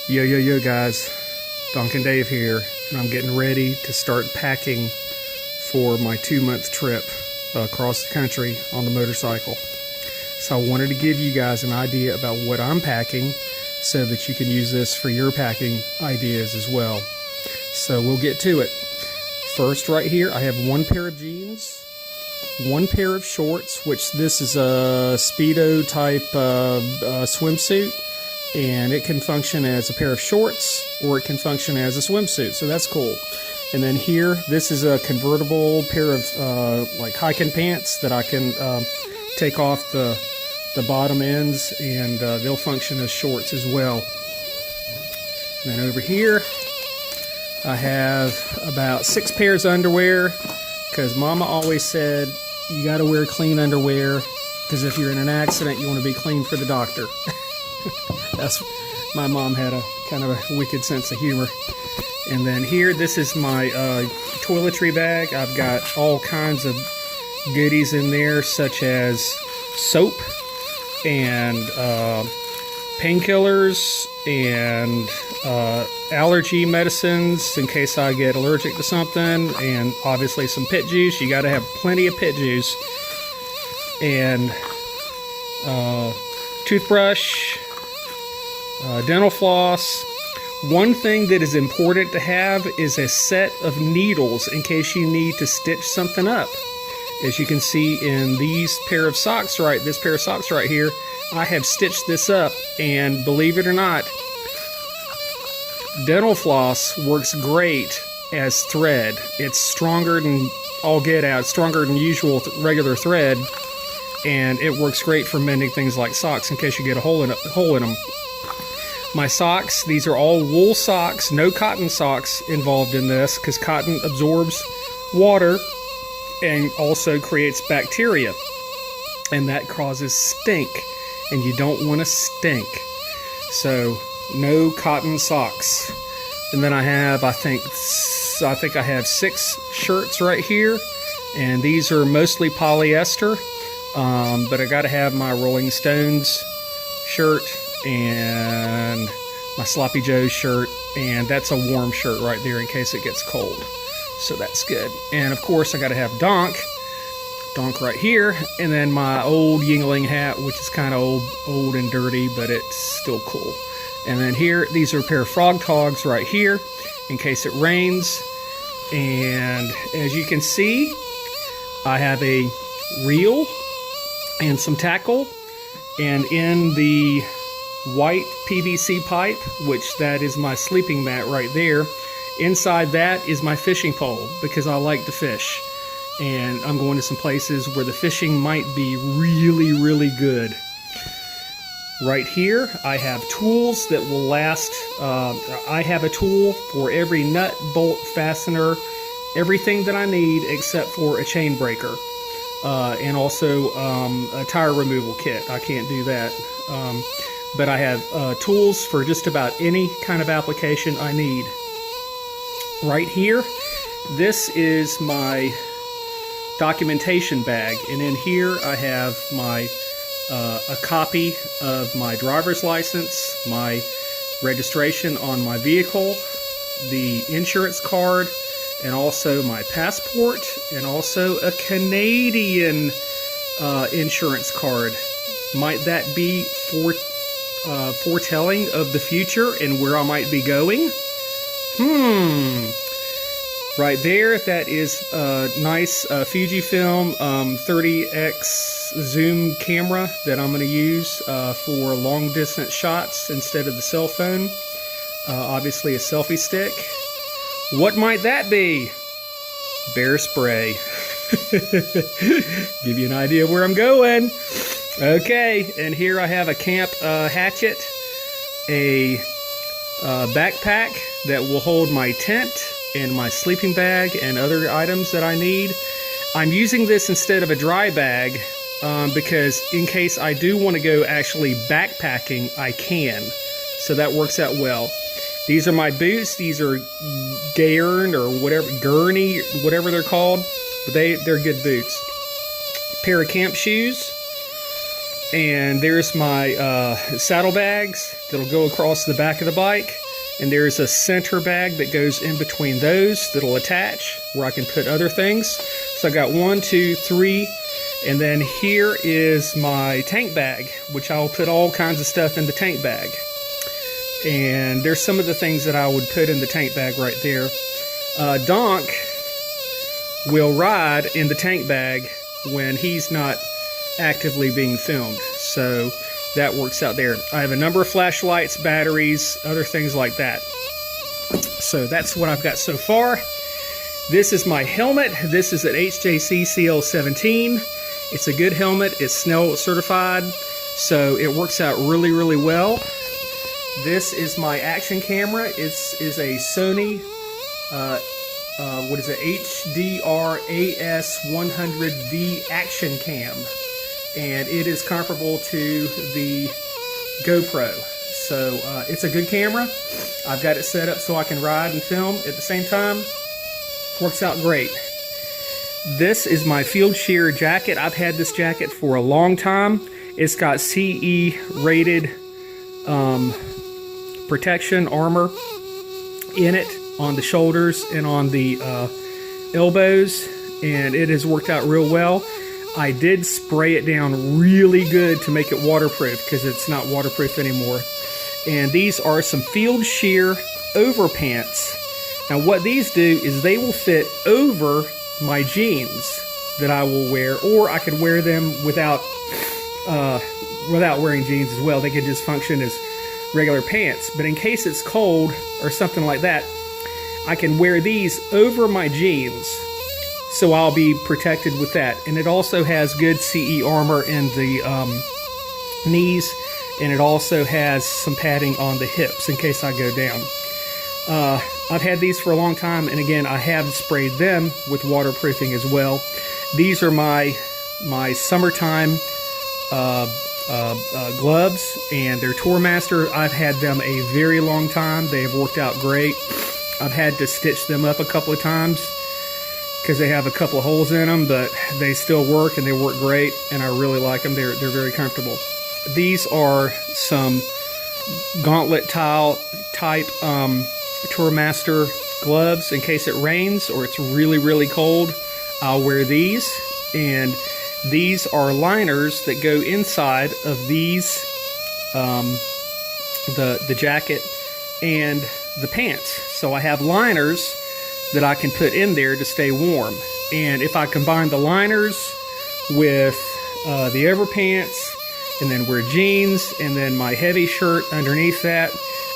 Yo guys, Duncan Dave here, and I'm getting ready to start packing for my 2-month trip across the country on the motorcycle. So I wanted to give you guys an idea about what I'm packing so that you can use this for your packing ideas as well. So we'll get to it. First, right here, I have one pair of jeans, one pair of shorts, which this is a Speedo type swimsuit. And it can function as a pair of shorts or it can function as a swimsuit, so that's cool. And then here, this is a convertible pair of like hiking pants that I can take off the bottom ends, and they'll function as shorts as well. And then over here I have about 6 pairs of underwear, because Mama always said you got to wear clean underwear, because if you're in an accident you want to be clean for the doctor. My mom had a kind of a wicked sense of humor. And then here, this is my toiletry bag. I've got all kinds of goodies in there, such as soap and painkillers and allergy medicines in case I get allergic to something, and obviously some pit juice. You got to have plenty of pit juice. And toothbrush, dental floss. One thing that is important to have is a set of needles in case you need to stitch something up. As you can see in this pair of socks right here, I have stitched this up, and believe it or not, dental floss works great as thread. It's stronger than all get out, stronger than usual regular thread, and it works great for mending things like socks in case you get a hole in them. My socks, these are all wool socks, no cotton socks involved in this, because cotton absorbs water and also creates bacteria, and that causes stink, and you don't want to stink. So no cotton socks. And then I have, I think I have 6 shirts right here, and these are mostly polyester, but I got to have my Rolling Stones shirt and my Sloppy Joe shirt, and that's a warm shirt right there in case it gets cold, so that's good. And of course I got to have Donk right here, and then my old Yingling hat, which is kind of old and dirty, but it's still cool. And then here, these are a pair of Frog Togs right here in case it rains. And as you can see, I have a reel and some tackle, and in the white PVC pipe, which that is my sleeping mat right there, inside that is my fishing pole, because I like to fish, and I'm going to some places where the fishing might be really good. Right here I have tools that will last. I have a tool for every nut, bolt, fastener, everything that I need except for a chain breaker. And also a tire removal kit. I can't do that. But I have tools for just about any kind of application I need. Right here, this is my documentation bag, and in here I have my a copy of my driver's license, my registration on my vehicle, the insurance card, and also my passport, and also a Canadian insurance card. Might that be foretelling of the future and where I might be going? Right there, that is a nice Fujifilm 30x zoom camera that I'm going to use for long distance shots instead of the cell phone. Obviously a selfie stick. What might that be? Bear spray. Give you an idea where I'm going. Okay, and here I have a camp hatchet, a backpack that will hold my tent and my sleeping bag and other items that I need. I'm using this instead of a dry bag because in case I do want to go actually backpacking, I can. So that works out well. These are my boots. These are Gaern or whatever, Gurney, whatever they're called, but they're good boots. Pair of camp shoes. And there's my saddlebags that'll go across the back of the bike. And there's a center bag that goes in between those that'll attach where I can put other things. So I got 1, 2, 3, and then here is my tank bag, which I'll put all kinds of stuff in the tank bag. And there's some of the things that I would put in the tank bag right there. Donk will ride in the tank bag when he's not actively being filmed. So that works out there. I have a number of flashlights, batteries, other things like that. So that's what I've got so far. This is my helmet. This is an HJC CL17. It's a good helmet. It's Snell certified, so it works out really, really well. This is my action camera. It is a Sony, what is it, HDR AS100V action cam. And it is comparable to the GoPro. So it's a good camera. I've got it set up so I can ride and film at the same time. Works out great. This is my Field Shear jacket. I've had this jacket for a long time. It's got CE rated protection armor in it on the shoulders and on the elbows, and it has worked out real well. I did spray it down really good to make it waterproof because it's not waterproof anymore. And these are some Field Shear overpants. Now what these do is they will fit over my jeans that I will wear, or I could wear them without wearing jeans as well. They could just function as regular pants. But in case it's cold or something like that, I can wear these over my jeans, so I'll be protected with that. And it also has good CE armor in the knees, and it also has some padding on the hips in case I go down. I've had these for a long time, and again, I have sprayed them with waterproofing as well. These are my summertime gloves, and they're Tourmaster. I've had them a very long time. They have worked out great. I've had to stitch them up a couple of times because they have a couple of holes in them, but they still work, and they work great, and I really like them. They're very comfortable. These are some gauntlet type Tourmaster gloves in case it rains or it's really, really cold. I'll wear these, and these are liners that go inside of these, the jacket and the pants. So I have liners that I can put in there to stay warm. And if I combine the liners with the overpants, and then wear jeans, and then my heavy shirt underneath that,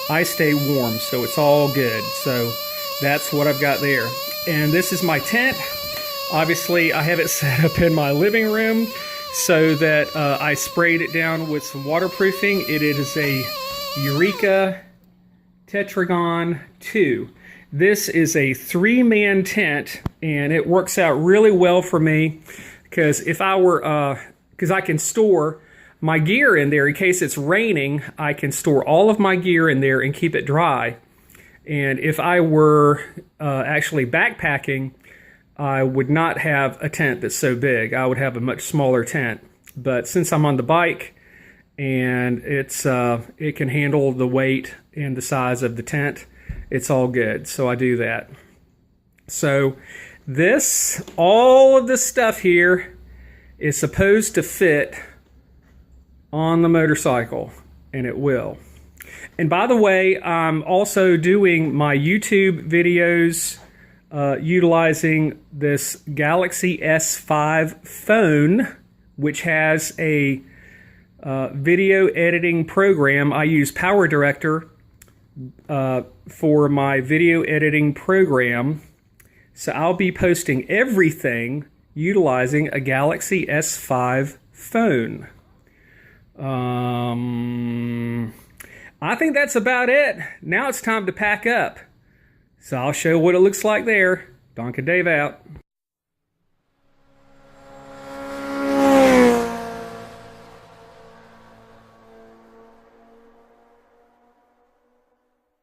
I stay warm, so it's all good. So that's what I've got there. And this is my tent. Obviously, I have it set up in my living room so that I sprayed it down with some waterproofing. It is a Eureka Tetragon 2. This is a 3-man tent, and it works out really well for me because if I were, because I can store my gear in there in case it's raining. I can store all of my gear in there and keep it dry. And if I were actually backpacking, I would not have a tent that's so big. I would have a much smaller tent. But since I'm on the bike and it can handle the weight and the size of the tent, it's all good. So I do that. So all of this stuff here is supposed to fit on the motorcycle, and it will. And by the way, I'm also doing my YouTube videos utilizing this Galaxy S5 phone, which has a video editing program. I use PowerDirector for my video editing program. So I'll be posting everything utilizing a Galaxy S5 phone. I think that's about it. Now it's time to pack up. So I'll show what it looks like there. Donk and Dave out.